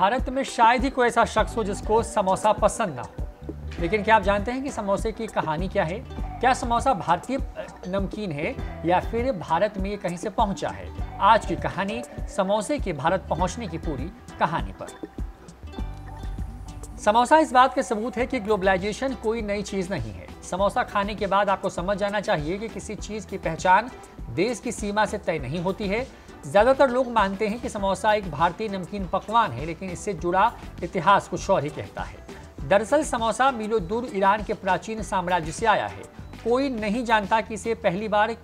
भारत में शायद ही कोई ऐसा शख्स हो जिसको समोसा पसंद ना हो, लेकिन क्या आप जानते हैं कि समोसे की कहानी क्या है? क्या समोसा भारतीय नमकीन है या फिर भारत में ये कहीं से पहुंचा है? आज की कहानी समोसे के भारत पहुंचने की पूरी कहानी पर। समोसा इस बात के सबूत है कि ग्लोबलाइजेशन कोई नई चीज नहीं है। समोसा खाने के बाद आपको समझ जाना चाहिए कि किसी चीज की पहचान देश की सीमा से तय नहीं होती है। ज्यादातर लोग मानते हैं कि समोसा एक भारतीय नमकीन पकवान है, लेकिन इससे जुड़ा इतिहास कुछ और ही कहता है। दरअसल समोसा मीलों दूर ईरान के प्राचीन साम्राज्य से आया है। कोई नहीं जानता कि इसे पहली बार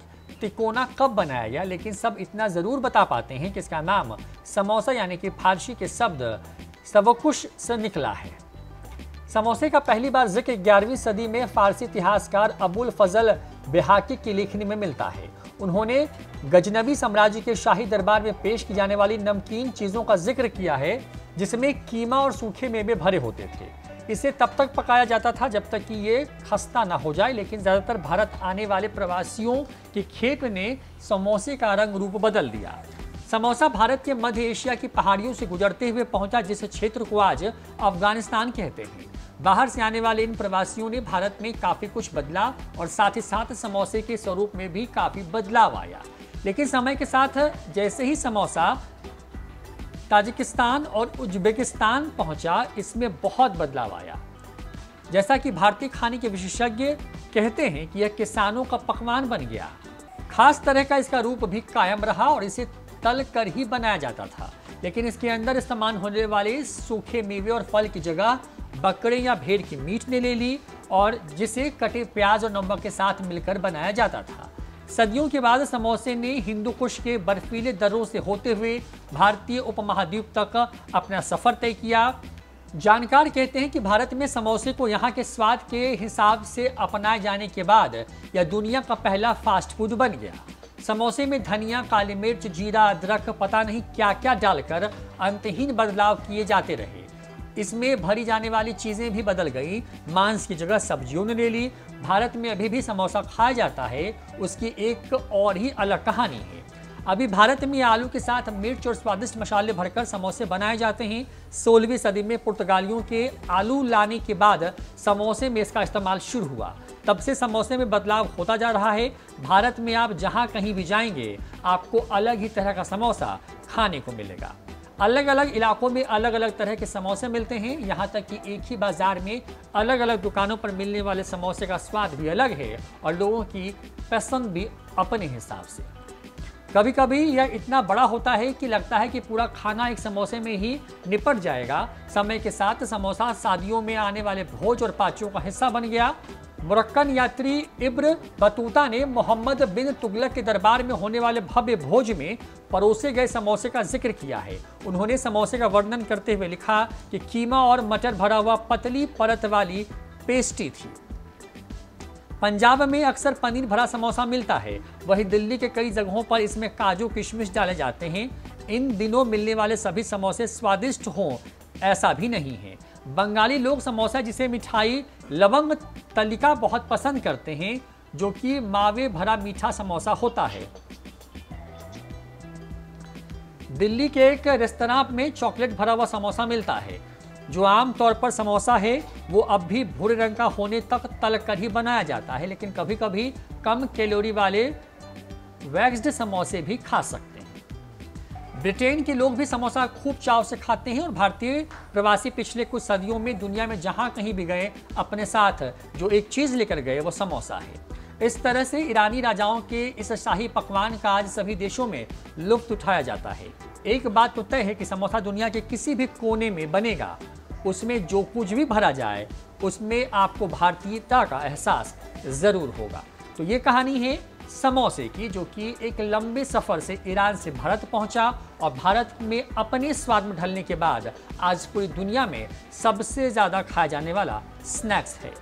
तिकोना कब बनाया गया, लेकिन सब इतना जरूर बता पाते हैं कि इसका नाम समोसा यानी कि फारसी के शब्द सवकुश से निकला है। समोसे का पहली बार जिक्र 11वीं सदी में फारसी इतिहासकार अबुल फजल बेहाकी की लेखनी में मिलता है। उन्होंने गजनवी साम्राज्य के शाही दरबार में पेश की जाने वाली नमकीन चीजों का जिक्र किया है, जिसमें कीमा और सूखे मेवे भरे होते थे। इसे तब तक पकाया जाता था जब तक कि ये खस्ता ना हो जाए, लेकिन ज्यादातर भारत आने वाले प्रवासियों की खेप ने समोसे का रंग रूप बदल दिया। समोसा भारत के मध्य एशिया की पहाड़ियों से गुजरते हुए पहुंचा, जिस क्षेत्र को आज अफगानिस्तान कहते हैं। बाहर से आने वाले इन प्रवासियों ने भारत में काफी कुछ बदला और साथ ही साथ समोसे के स्वरूप में भी काफी बदलाव आया। लेकिन समय के साथ जैसे ही समोसा ताजिकिस्तान और उज्बेकिस्तान पहुंचा, इसमें बहुत बदलाव आया। जैसा कि भारतीय खाने के विशेषज्ञ कहते हैं कि यह किसानों का पकवान बन गया। खास तरह का इसका रूप भी कायम रहा और इसे तल कर ही बनाया जाता था, लेकिन इसके अंदर इस्तेमाल होने वाले सूखे मेवे और फल की जगह बकरे या भेड़ की मीट ने ले ली, और जिसे कटे प्याज और नमक के साथ मिलकर बनाया जाता था। सदियों के बाद समोसे ने हिंदू कुश के बर्फीले दर्रों से होते हुए भारतीय उपमहाद्वीप तक अपना सफर तय किया। जानकार कहते हैं कि भारत में समोसे को यहाँ के स्वाद के हिसाब से अपनाए जाने के बाद यह दुनिया का पहला फास्ट फूड बन गया। समोसे में धनिया, काली मिर्च, जीरा, अदरक, पता नहीं क्या क्या डालकर अंतहीन बदलाव किए जाते रहे। इसमें भरी जाने वाली चीजें भी बदल गई। मांस की जगह सब्जियों ने ले ली। भारत में अभी भी समोसा खाया जाता है, उसकी एक और ही अलग कहानी है। अभी भारत में आलू के साथ मिर्च और स्वादिष्ट मसाले भरकर समोसे बनाए जाते हैं। 16वीं सदी में पुर्तगालियों के आलू लाने के बाद समोसे में इसका इस्तेमाल शुरू हुआ। तब से समोसे में बदलाव होता जा रहा है। भारत में आप जहां कहीं भी जाएंगे, आपको अलग ही तरह का समोसा खाने को मिलेगा। अलग अलग इलाकों में अलग अलग तरह के समोसे मिलते हैं। यहाँ तक कि एक ही बाजार में अलग अलग दुकानों पर मिलने वाले समोसे का स्वाद भी अलग है और लोगों की पसंद भी अपने हिसाब से। कभी कभी यह इतना बड़ा होता है कि लगता है कि पूरा खाना एक समोसे में ही निपट जाएगा। समय के साथ समोसा शादियों में आने वाले भोज और पार्टियों का हिस्सा बन गया। मोरक्कन यात्री इब्न बतूता ने मोहम्मद बिन तुगलक के दरबार में होने वाले भव्य भोज में परोसे गए समोसे का जिक्र किया है। उन्होंने समोसे का वर्णन करते हुए लिखा कि कीमा और मटर भरा हुआ पतली परत वाली पेस्ट्री थी। पंजाब में अक्सर पनीर भरा समोसा मिलता है। वहीं दिल्ली के कई जगहों पर इसमें काजू किशमिश डाले जाते हैं। इन दिनों मिलने वाले सभी समोसे स्वादिष्ट हों ऐसा भी नहीं है। बंगाली लोग समोसा, जिसे मिठाई लवंग तलिका, बहुत पसंद करते हैं, जो कि मावे भरा मीठा समोसा होता है। दिल्ली के एक रेस्तरां में चॉकलेट भरा हुआ समोसा मिलता है। जो आम तौर पर समोसा है वो अब भी भूरे रंग का होने तक तल कर ही बनाया जाता है, लेकिन कभी कभी कम कैलोरी वाले वैक्स्ड समोसे भी खा सकते हैं। ब्रिटेन के लोग भी समोसा खूब चाव से खाते हैं और भारतीय प्रवासी पिछले कुछ सदियों में दुनिया में जहां कहीं भी गए, अपने साथ जो एक चीज लेकर गए वो समोसा है। इस तरह से ईरानी राजाओं के इस शाही पकवान का आज सभी देशों में लुत्फ उठाया जाता है। एक बात तो तय है कि समोसा दुनिया के किसी भी कोने में बनेगा, उसमें जो कुछ भी भरा जाए उसमें आपको भारतीयता का एहसास जरूर होगा। तो ये कहानी है समोसे की, जो कि एक लंबे सफर से ईरान से भारत पहुंचा और भारत में अपने स्वाद में ढलने के बाद आज पूरी दुनिया में सबसे ज्यादा खाया जाने वाला स्नैक्स है।